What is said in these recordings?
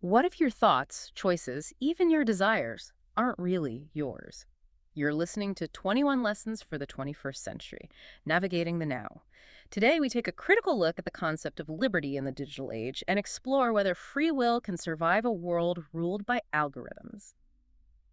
What if your thoughts, choices, even your desires aren't really yours? You're listening to 21 Lessons for the 21st Century, Navigating the Now. Today, we take a critical look at the concept of liberty in the digital age and explore whether free will can survive a world ruled by algorithms.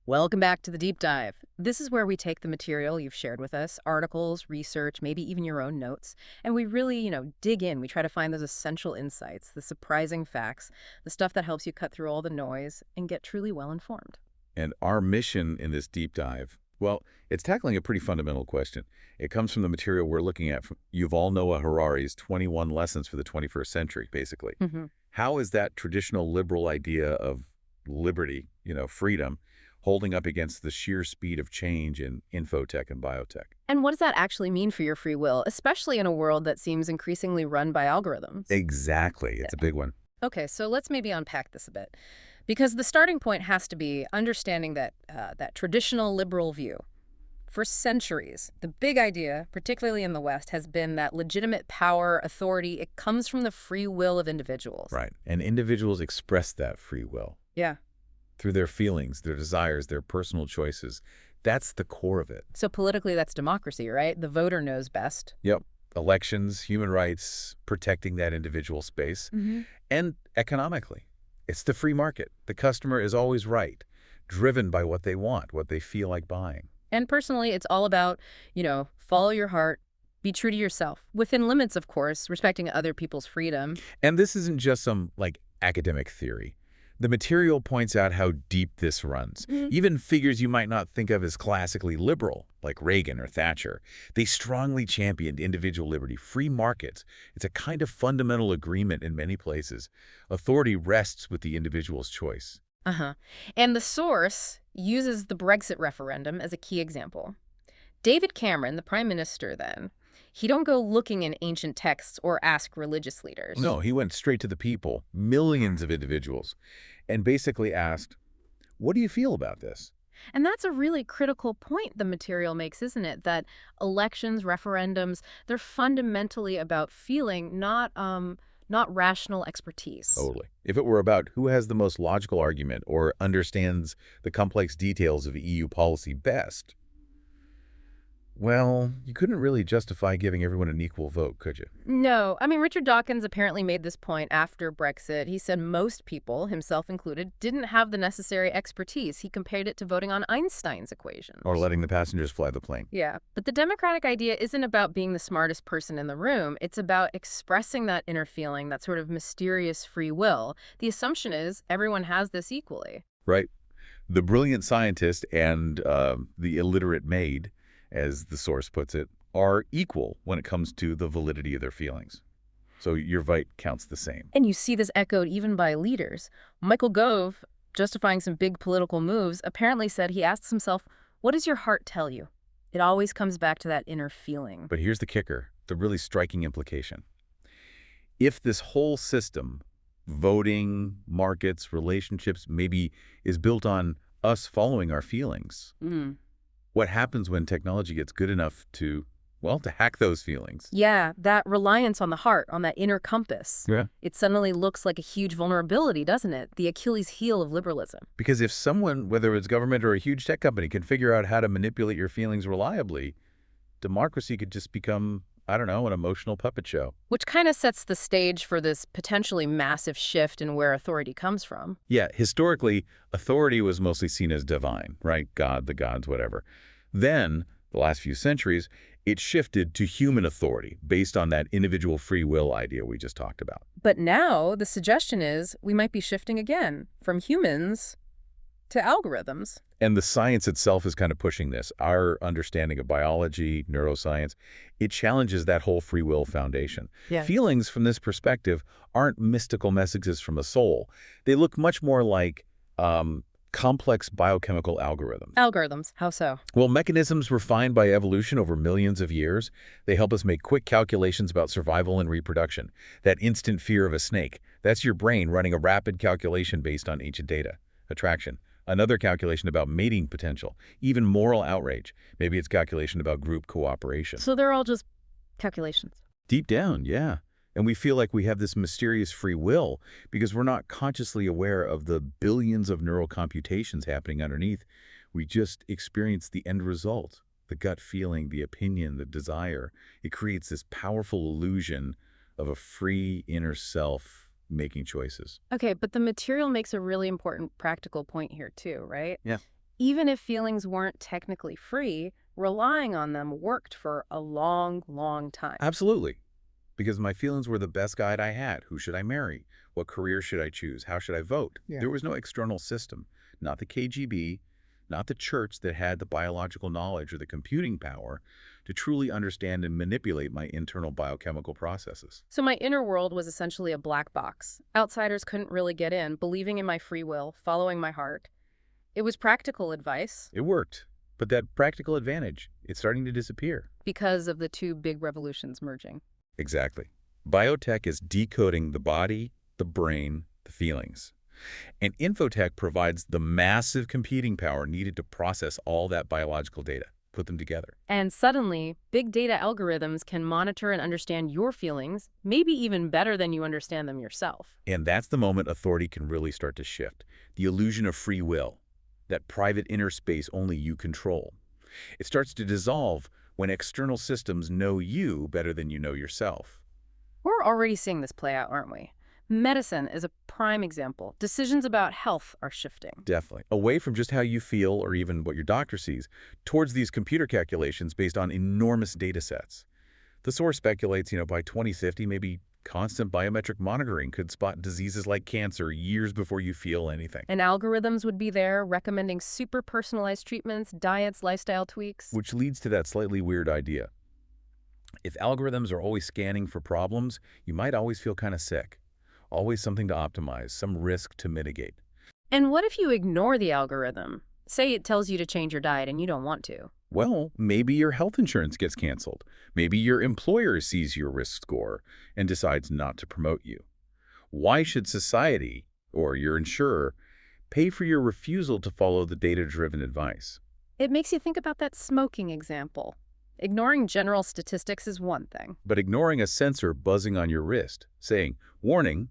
Welcome back to the Deep Dive. This is where we take the material you've shared with us, articles, research, maybe even your own notes, and we really, dig in. We try to find those essential insights, the surprising facts, the stuff that helps you cut through all the noise and get truly well informed. And our mission in this deep dive, well, it's tackling a pretty fundamental question. It comes from the material we're looking at from Yuval Noah Harari's 21 Lessons for the 21st Century, basically. How is that traditional liberal idea of liberty, freedom, holding up against the sheer speed of change in infotech and biotech? And what does that actually mean for your free will, especially in a world that seems increasingly run by algorithms? Exactly. It's a big one. Okay, so let's maybe unpack this a bit. Because the starting point has to be understanding that that traditional liberal view. For centuries, the big idea, particularly in the West, has been that legitimate power, authority, it comes from the free will of individuals. Right. And individuals express that free will Yeah. through their feelings, their desires, their personal choices. That's the core of it. So politically, that's democracy, right? The voter knows best. Yep. Elections, human rights, protecting that individual space. And economically, it's the free market. The customer is always right, driven by what they want, what they feel like buying. And personally, it's all about, follow your heart, be true to yourself, within limits, of course, respecting other people's freedom. And this isn't just some, academic theory. The material points out how deep this runs. Even figures you might not think of as classically liberal, like Reagan or Thatcher, they strongly championed individual liberty, free markets. It's a kind of fundamental agreement in many places. Authority rests with the individual's choice. And the source uses the Brexit referendum as a key example. David Cameron, the prime minister then, he don't go looking in ancient texts or ask religious leaders. No, he went straight to the people, millions of individuals, and basically asked, what do you feel about this? And that's a really critical point the material makes, isn't it? That elections, referendums, they're fundamentally about feeling, not rational expertise. Totally. If it were about who has the most logical argument or understands the complex details of EU policy best, well, you couldn't really justify giving everyone an equal vote, could you? No. I mean, Richard Dawkins apparently made this point after Brexit. He said most people, himself included, didn't have the necessary expertise. He compared it to voting on Einstein's equations. Or letting the passengers fly the plane. Yeah. But the democratic idea isn't about being the smartest person in the room. It's about expressing that inner feeling, that sort of mysterious free will. The assumption is everyone has this equally. Right. The brilliant scientist and the illiterate maid, as the source puts it, are equal when it comes to the validity of their feelings. So your vote counts the same. And you see this echoed even by leaders. Michael Gove, justifying some big political moves, apparently said he asks himself, what does your heart tell you? It always comes back to that inner feeling. But here's the kicker, the really striking implication. If this whole system, voting, markets, relationships, maybe is built on us following our feelings, what happens when technology gets good enough to hack those feelings? Yeah, that reliance on the heart, on that inner compass. Yeah. It suddenly looks like a huge vulnerability, doesn't it? The Achilles heel of liberalism. Because if someone, whether it's government or a huge tech company, can figure out how to manipulate your feelings reliably, democracy could just become, an emotional puppet show. Which kind of sets the stage for this potentially massive shift in where authority comes from. Yeah, historically, authority was mostly seen as divine, right? God, the gods, whatever. Then, the last few centuries, it shifted to human authority based on that individual free will idea we just talked about. But now the suggestion is we might be shifting again from humans to algorithms. And the science itself is kind of pushing this. Our understanding of biology, neuroscience, it challenges that whole free will foundation. Yeah. Feelings from this perspective aren't mystical messages from a soul. They look much more like complex biochemical algorithms. Algorithms, how so? Well, mechanisms refined by evolution over millions of years. They help us make quick calculations about survival and reproduction. That instant fear of a snake, that's your brain running a rapid calculation based on ancient data. Attraction. Another calculation about mating potential, even moral outrage. Maybe it's calculation about group cooperation. So they're all just calculations. Deep down, yeah. And we feel like we have this mysterious free will because we're not consciously aware of the billions of neural computations happening underneath. We just experience the end result, the gut feeling, the opinion, the desire. It creates this powerful illusion of a free inner self making choices. Okay, but the material makes a really important practical point here too, right? Yeah. Even if feelings weren't technically free, relying on them worked for a long, long time. Absolutely. Because my feelings were the best guide I had. Who should I marry? What career should I choose? How should I vote? Yeah. There was no external system, not the KGB, not the church that had the biological knowledge or the computing power to truly understand and manipulate my internal biochemical processes. So my inner world was essentially a black box. Outsiders couldn't really get in, believing in my free will, following my heart. It was practical advice It worked, but that practical advantage, it's starting to disappear. because of the two big revolutions merging. Exactly. Biotech is decoding the body, the brain, the feelings. And infotech provides the massive computing power needed to process all that biological data, put them together. And suddenly, big data algorithms can monitor and understand your feelings, maybe even better than you understand them yourself. And that's the moment authority can really start to shift. The illusion of free will, that private inner space only you control. It starts to dissolve when external systems know you better than you know yourself. We're already seeing this play out, aren't we? Medicine is a prime example. Decisions about health are shifting. Definitely. Away from just how you feel or even what your doctor sees, towards these computer calculations based on enormous data sets. The source speculates, by 2050, maybe constant biometric monitoring could spot diseases like cancer years before you feel anything. And algorithms would be there recommending super personalized treatments, diets, lifestyle tweaks. Which leads to that slightly weird idea. If algorithms are always scanning for problems, you might always feel kind of sick. Always something to optimize, some risk to mitigate. And what if you ignore the algorithm? Say it tells you to change your diet and you don't want to. Well, maybe your health insurance gets canceled. Maybe your employer sees your risk score and decides not to promote you. Why should society, or your insurer, pay for your refusal to follow the data-driven advice? It makes you think about that smoking example. Ignoring general statistics is one thing. But ignoring a sensor buzzing on your wrist, saying, "Warning,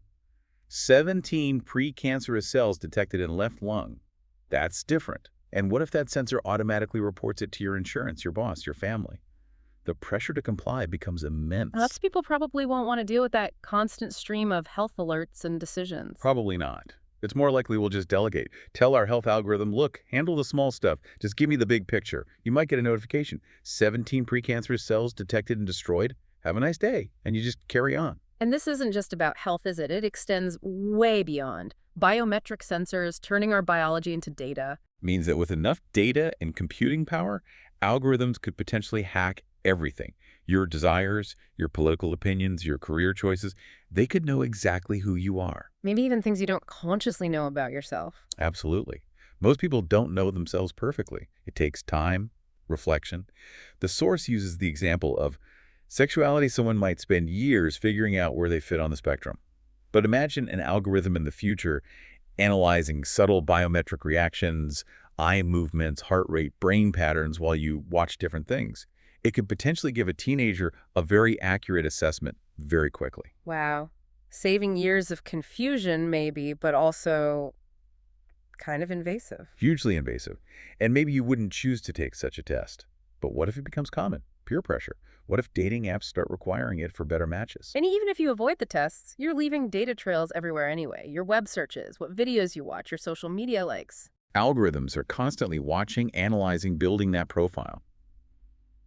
17 precancerous cells detected in left lung," that's different. And what if that sensor automatically reports it to your insurance, your boss, your family? The pressure to comply becomes immense. Lots of people probably won't want to deal with that constant stream of health alerts and decisions. Probably not. It's more likely we'll just delegate. Tell our health algorithm, look, handle the small stuff. Just give me the big picture. You might get a notification. 17 precancerous cells detected and destroyed. Have a nice day. And you just carry on. And this isn't just about health, is it? It extends way beyond. Biometric sensors, turning our biology into data. Means that with enough data and computing power, algorithms could potentially hack everything. Your desires, your political opinions, your career choices, they could know exactly who you are. Maybe even things you don't consciously know about yourself. Absolutely. Most people don't know themselves perfectly. It takes time, reflection. The source uses the example of sexuality. Someone might spend years figuring out where they fit on the spectrum. But imagine an algorithm in the future analyzing subtle biometric reactions, eye movements, heart rate, brain patterns while you watch different things. It could potentially give a teenager a very accurate assessment very quickly. Wow. Saving years of confusion, maybe, but also kind of invasive. Hugely invasive. And maybe you wouldn't choose to take such a test. But what if it becomes common? Peer pressure. What if dating apps start requiring it for better matches? And even if you avoid the tests, you're leaving data trails everywhere anyway. Your web searches, what videos you watch, your social media likes. Algorithms are constantly watching, analyzing, building that profile.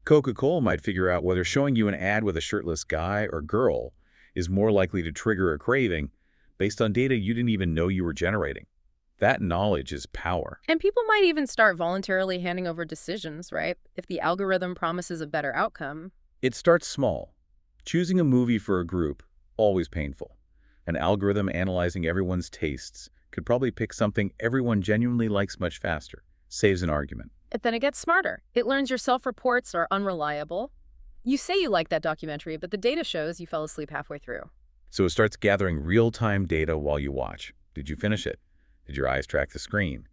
Coca-Cola might figure out whether showing you an ad with a shirtless guy or girl is more likely to trigger a craving based on data you didn't even know you were generating. That knowledge is power. And people might even start voluntarily handing over decisions, right? If the algorithm promises a better outcome. It starts small. Choosing a movie for a group, always painful. An algorithm analyzing everyone's tastes could probably pick something everyone genuinely likes much faster. Saves an argument. And then it gets smarter. It learns your self-reports are unreliable. You say you like that documentary, but the data shows you fell asleep halfway through. So it starts gathering real-time data while you watch. Did you finish it? Did your eyes track the screen?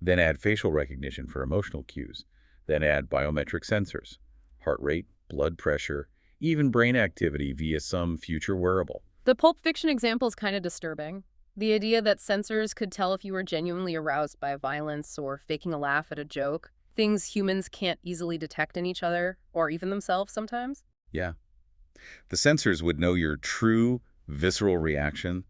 Then add facial recognition for emotional cues. Then add biometric sensors, heart rate, blood pressure, even brain activity via some future wearable. The Pulp Fiction example is kind of disturbing. The idea that sensors could tell if you were genuinely aroused by violence or faking a laugh at a joke, things humans can't easily detect in each other, or even themselves sometimes. Yeah. The sensors would know your true, visceral reaction.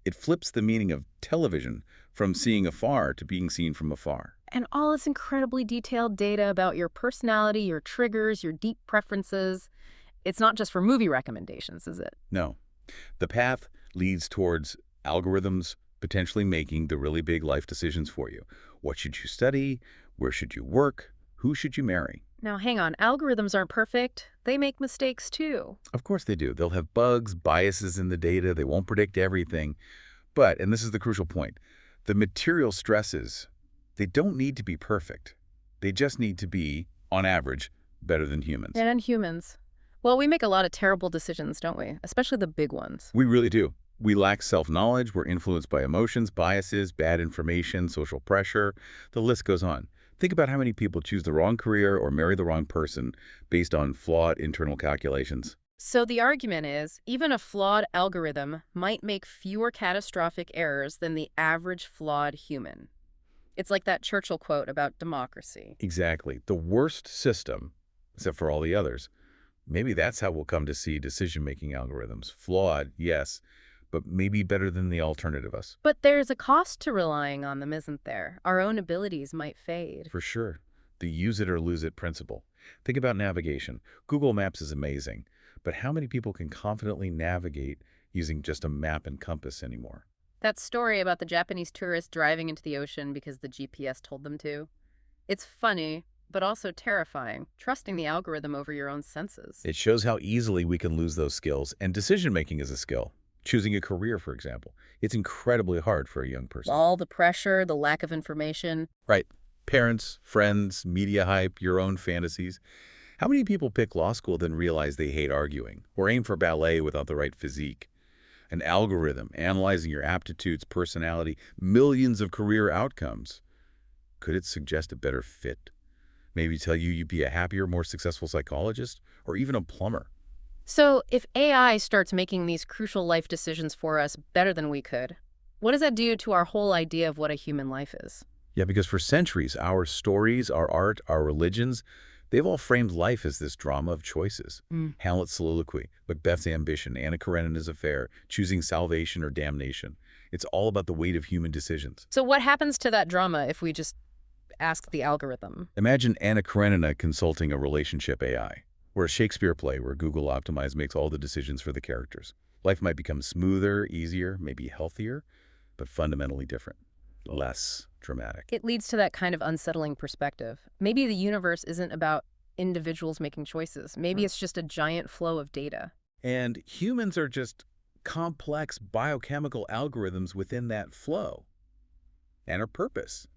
It flips the meaning of television from seeing afar to being seen from afar. And all this incredibly detailed data about your personality, your triggers, your deep preferences. It's not just for movie recommendations, is it? No. The path leads towards algorithms potentially making the really big life decisions for you. What should you study? Where should you work? Who should you marry? Now, hang on. Algorithms aren't perfect. They make mistakes, too. Of course they do. They'll have bugs, biases in the data. They won't predict everything. But, and this is the crucial point, the material stresses, they don't need to be perfect. They just need to be, on average, better than humans. And humans. Well, we make a lot of terrible decisions, don't we? Especially the big ones. We really do. We lack self-knowledge. We're influenced by emotions, biases, bad information, social pressure. The list goes on. Think about how many people choose the wrong career or marry the wrong person based on flawed internal calculations. So the argument is, even a flawed algorithm might make fewer catastrophic errors than the average flawed human. It's like that Churchill quote about democracy. Exactly. The worst system, except for all the others. Maybe that's how we'll come to see decision-making algorithms. Flawed, yes, but maybe better than the alternative us. But there's a cost to relying on them, isn't there? Our own abilities might fade. For sure. The use it or lose it principle. Think about navigation. Google Maps is amazing, but how many people can confidently navigate using just a map and compass anymore? That story about the Japanese tourist driving into the ocean because the GPS told them to. It's funny, but also terrifying, trusting the algorithm over your own senses. It shows how easily we can lose those skills, and decision-making is a skill. Choosing a career, for example. It's incredibly hard for a young person. All the pressure, the lack of information. Right. Parents, friends, media hype, your own fantasies. How many people pick law school then realize they hate arguing, or aim for ballet without the right physique? An algorithm analyzing your aptitudes, personality, millions of career outcomes. Could it suggest a better fit? Maybe tell you you'd be a happier, more successful psychologist, or even a plumber. So if AI starts making these crucial life decisions for us better than we could, what does that do to our whole idea of what a human life is? Yeah, because for centuries, our stories, our art, our religions, they've all framed life as this drama of choices. Hamlet's soliloquy, Macbeth's ambition, Anna Karenina's affair, choosing salvation or damnation. It's all about the weight of human decisions. So what happens to that drama if we just ask the algorithm? Imagine Anna Karenina consulting a relationship AI, or a Shakespeare play where Google Optimize makes all the decisions for the characters. Life might become smoother, easier, maybe healthier, but fundamentally different. Less dramatic. It leads to that kind of unsettling perspective. Maybe the universe isn't about individuals making choices. Maybe it's just a giant flow of data. And humans are just complex biochemical algorithms within that flow. And our purpose.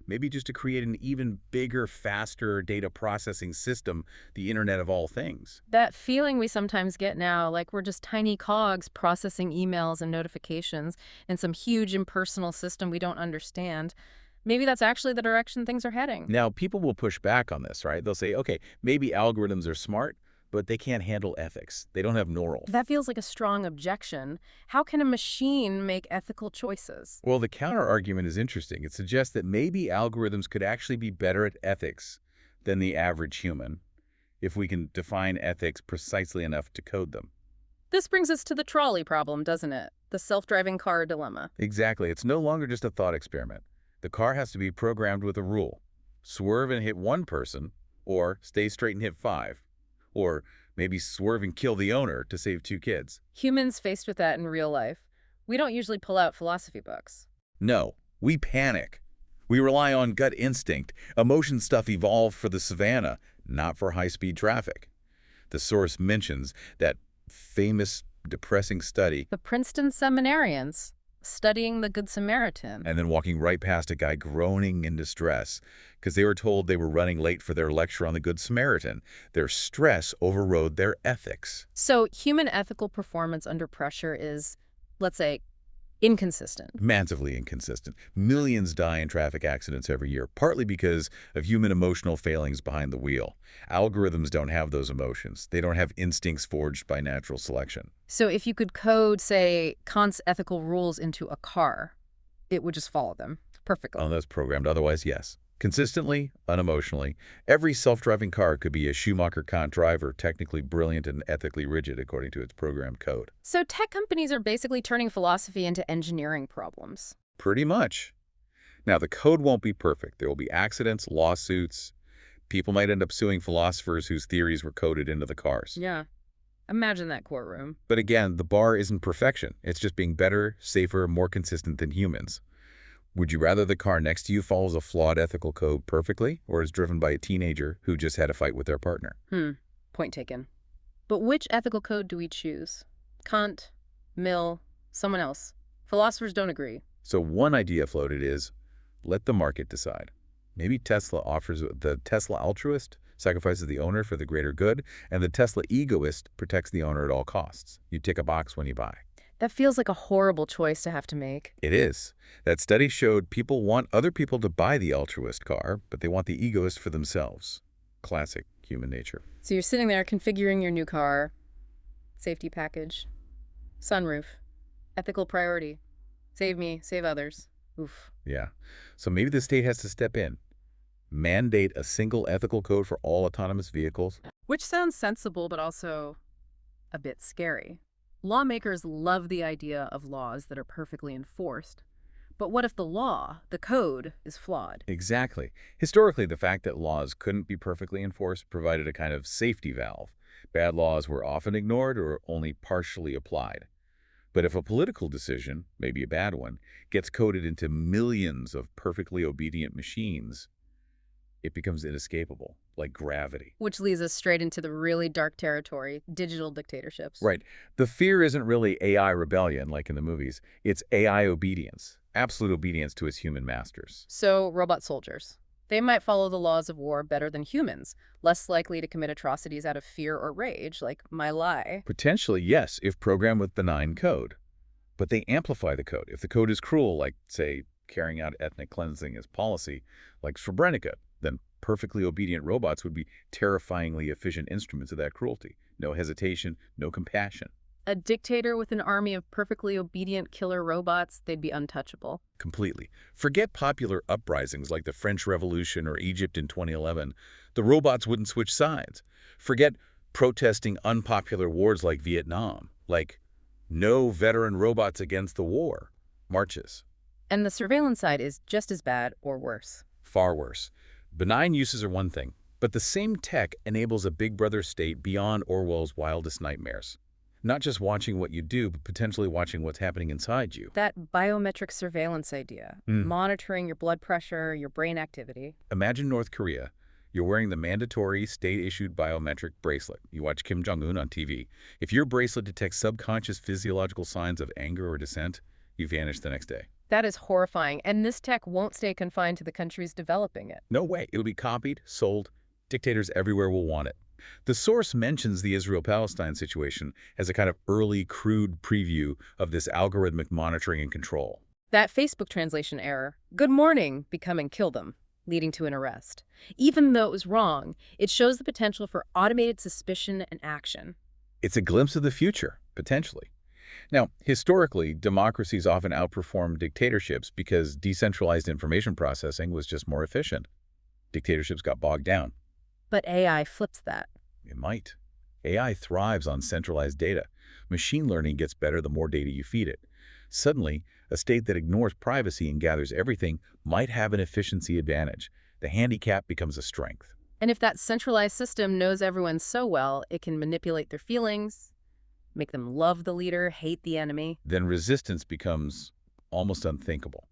Maybe just to create an even bigger, faster data processing system, the Internet of all things. That feeling we sometimes get now, like we're just tiny cogs processing emails and notifications in some huge impersonal system we don't understand. Maybe that's actually the direction things are heading. Now, people will push back on this, right? They'll say, okay, maybe algorithms are smart, but they can't handle ethics. They don't have morals. That feels like a strong objection. How can a machine make ethical choices? Well, the counter-argument is interesting. It suggests that maybe algorithms could actually be better at ethics than the average human if we can define ethics precisely enough to code them. This brings us to the trolley problem, doesn't it? The self-driving car dilemma. Exactly. It's no longer just a thought experiment. The car has to be programmed with a rule. Swerve and hit one person, or stay straight and hit 5. Or maybe swerve and kill the owner to save 2 kids. Humans faced with that in real life, we don't usually pull out philosophy books. No, we panic. We rely on gut instinct. Emotion stuff evolved for the savannah, not for high-speed traffic. The source mentions that famous, depressing study. The Princeton seminarians studying the Good Samaritan. And then walking right past a guy groaning in distress because they were told they were running late for their lecture on the Good Samaritan. Their stress overrode their ethics. So human ethical performance under pressure is, let's say, Inconsistent. Massively inconsistent. Millions die in traffic accidents every year, partly because of human emotional failings behind the wheel. Algorithms don't have those emotions. They don't have instincts forged by natural selection. So if you could code, say, Kant's ethical rules into a car, it would just follow them perfectly. Unless programmed otherwise, yes. Consistently, unemotionally, every self-driving car could be a Schumacher-Kant driver, technically brilliant and ethically rigid according to its programmed code. So tech companies are basically turning philosophy into engineering problems. Pretty much. Now, the code won't be perfect. There will be accidents, lawsuits. People might end up suing philosophers whose theories were coded into the cars. Yeah. Imagine that courtroom. But again, the bar isn't perfection. It's just being better, safer, more consistent than humans. Would you rather the car next to you follows a flawed ethical code perfectly or is driven by a teenager who just had a fight with their partner? Point taken. But which ethical code do we choose? Kant, Mill, someone else? Philosophers don't agree. So one idea floated is, let the market decide. Maybe Tesla offers the Tesla altruist sacrifices the owner for the greater good, and the Tesla egoist protects the owner at all costs. You tick a box when you buy. That feels like a horrible choice to have to make. It is. That study showed people want other people to buy the altruist car, but they want the egoist for themselves. Classic human nature. So you're sitting there configuring your new car, safety package, sunroof, ethical priority. Save me, save others. Oof. Yeah. So maybe the state has to step in. Mandate a single ethical code for all autonomous vehicles. Which sounds sensible, but also a bit scary. Lawmakers love the idea of laws that are perfectly enforced. But what if the law, the code, is flawed? Exactly. Historically, the fact that laws couldn't be perfectly enforced provided a kind of safety valve. Bad laws were often ignored or only partially applied. But if a political decision, maybe a bad one, gets coded into millions of perfectly obedient machines, it becomes inescapable, like gravity. Which leads us straight into the really dark territory, digital dictatorships. Right. The fear isn't really AI rebellion, like in the movies. It's AI obedience, absolute obedience to its human masters. So, robot soldiers. They might follow the laws of war better than humans, less likely to commit atrocities out of fear or rage, like my lie. Potentially, yes, if programmed with benign code. But they amplify the code. If the code is cruel, like, say, carrying out ethnic cleansing as policy, like Srebrenica, then perfectly obedient robots would be terrifyingly efficient instruments of that cruelty. No hesitation, no compassion. A dictator with an army of perfectly obedient killer robots, they'd be untouchable. Completely. Forget popular uprisings like the French Revolution or Egypt in 2011. The robots wouldn't switch sides. Forget protesting unpopular wars like Vietnam, like no veteran robots against the war marches. And the surveillance side is just as bad or worse. Far worse. Benign uses are one thing, but the same tech enables a big brother state beyond Orwell's wildest nightmares. Not just watching what you do, but potentially watching what's happening inside you. That biometric surveillance idea, monitoring your blood pressure, your brain activity. Imagine North Korea. You're wearing the mandatory state-issued biometric bracelet. You watch Kim Jong-un on TV. If your bracelet detects subconscious physiological signs of anger or dissent, you vanish the next day. That is horrifying, and this tech won't stay confined to the countries developing it. No way. It'll be copied, sold. Dictators everywhere will want it. The source mentions the Israel-Palestine situation as a kind of early, crude preview of this algorithmic monitoring and control. That Facebook translation error, "good morning," becoming "kill them," leading to an arrest. Even though it was wrong, it shows the potential for automated suspicion and action. It's a glimpse of the future, potentially. Now, historically, democracies often outperformed dictatorships because decentralized information processing was just more efficient. Dictatorships got bogged down. But AI flips that. It might. AI thrives on centralized data. Machine learning gets better the more data you feed it. Suddenly, a state that ignores privacy and gathers everything might have an efficiency advantage. The handicap becomes a strength. And if that centralized system knows everyone so well, it can manipulate their feelings, make them love the leader, hate the enemy. Then resistance becomes almost unthinkable.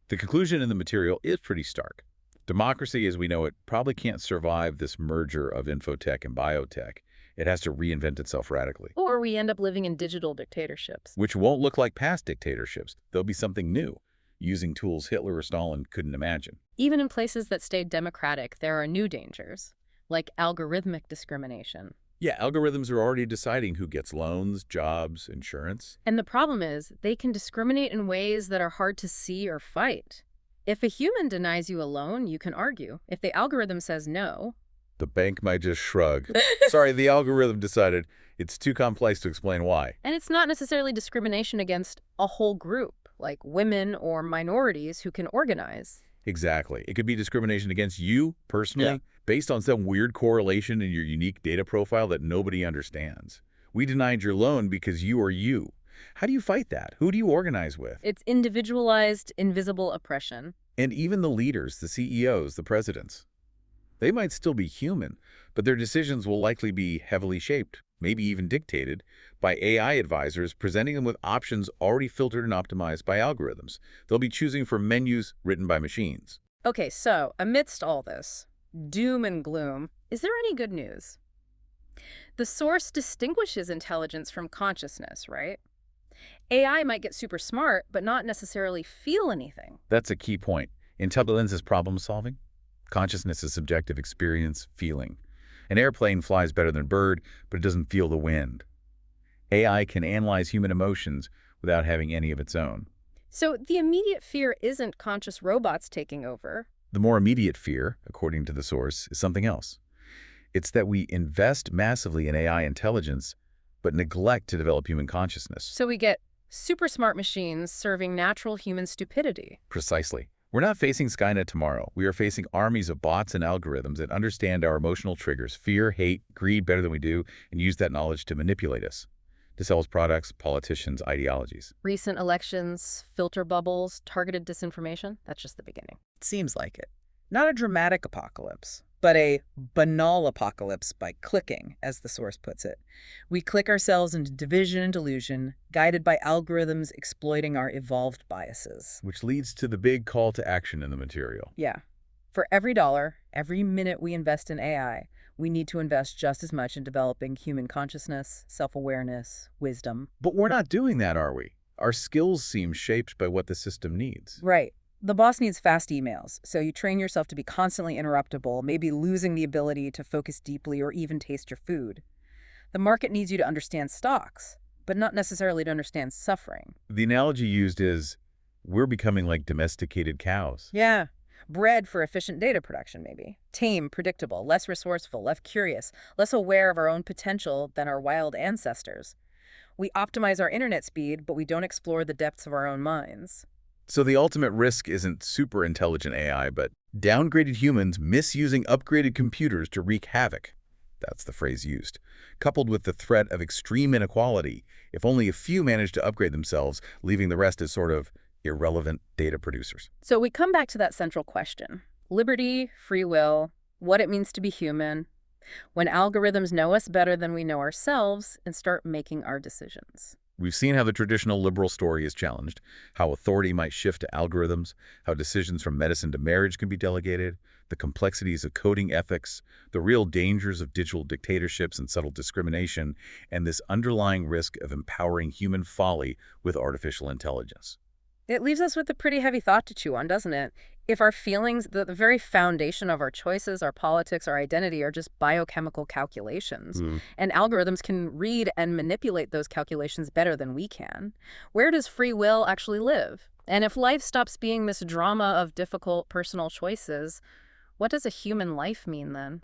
The conclusion in the material is pretty stark. Democracy, as we know it, probably can't survive this merger of infotech and biotech. It has to reinvent itself radically. Or we end up living in digital dictatorships. Which won't look like past dictatorships. There'll be something new, using tools Hitler or Stalin couldn't imagine. Even in places that stayed democratic, there are new dangers, like algorithmic discrimination. Yeah, algorithms are already deciding who gets loans, jobs, insurance. And the problem is, they can discriminate in ways that are hard to see or fight. If a human denies you a loan, you can argue. If the algorithm says no, The bank might just shrug. Sorry, the algorithm decided it's too complex to explain why. and it's not necessarily discrimination against a whole group, like women or minorities who can organize. Exactly. It could be discrimination against you personally, Yeah. based on some weird correlation in your unique data profile that nobody understands. We denied your loan because you are you. How do you fight that? Who do you organize with? It's individualized, invisible oppression. And even the leaders, the CEOs, the presidents. They might still be human, but their decisions will likely be heavily shaped, maybe even dictated, by AI advisors presenting them with options already filtered and optimized by algorithms. They'll be choosing from menus written by machines. Okay, so amidst all this doom and gloom, is there any good news? The source distinguishes intelligence from consciousness, right? AI might get super smart, but not necessarily feel anything. That's a key point. Intelligence is problem solving. Consciousness is subjective experience, feeling. An airplane flies better than a bird, but it doesn't feel the wind. AI can analyze human emotions without having any of its own. So the immediate fear isn't conscious robots taking over. The more immediate fear, according to the source, is something else. It's that we invest massively in AI intelligence, but neglect to develop human consciousness. So we get super smart machines serving natural human stupidity. Precisely. We're not facing Skynet tomorrow. We are facing armies of bots and algorithms that understand our emotional triggers, fear, hate, greed better than we do, and use that knowledge to manipulate us, to sell us products, politicians, ideologies. Recent elections, filter bubbles, targeted disinformation, that's just the beginning. It seems like it. Not a dramatic apocalypse, but a banal apocalypse by clicking, as the source puts it. We click ourselves into division and delusion, guided by algorithms exploiting our evolved biases. Which leads to the big call to action in the material. Yeah. For every dollar, every minute we invest in AI, we need to invest just as much in developing human consciousness, self-awareness, wisdom. But we're not doing that, are we? Our skills seem shaped by what the system needs. Right. The boss needs fast emails, so you train yourself to be constantly interruptible, maybe losing the ability to focus deeply or even taste your food. The market needs you to understand stocks, but not necessarily to understand suffering. The analogy used is, we're becoming like domesticated cows. Yeah. Bred for efficient data production, maybe. Tame, predictable, less resourceful, less curious, less aware of our own potential than our wild ancestors. We optimize our internet speed, but we don't explore the depths of our own minds. So the ultimate risk isn't super intelligent AI, but downgraded humans misusing upgraded computers to wreak havoc. That's the phrase used. Coupled with the threat of extreme inequality, if only a few manage to upgrade themselves, leaving the rest as sort of irrelevant data producers. So we come back to that central question. Liberty, free will, what it means to be human, when algorithms know us better than we know ourselves and start making our decisions. We've seen how the traditional liberal story is challenged, how authority might shift to algorithms, how decisions from medicine to marriage can be delegated, the complexities of coding ethics, the real dangers of digital dictatorships and subtle discrimination, and this underlying risk of empowering human folly with artificial intelligence. It leaves us with a pretty heavy thought to chew on, doesn't it? If our feelings, the very foundation of our choices, our politics, our identity, are just biochemical calculations, and algorithms can read and manipulate those calculations better than we can, where does free will actually live? And if life stops being this drama of difficult personal choices, what does a human life mean then?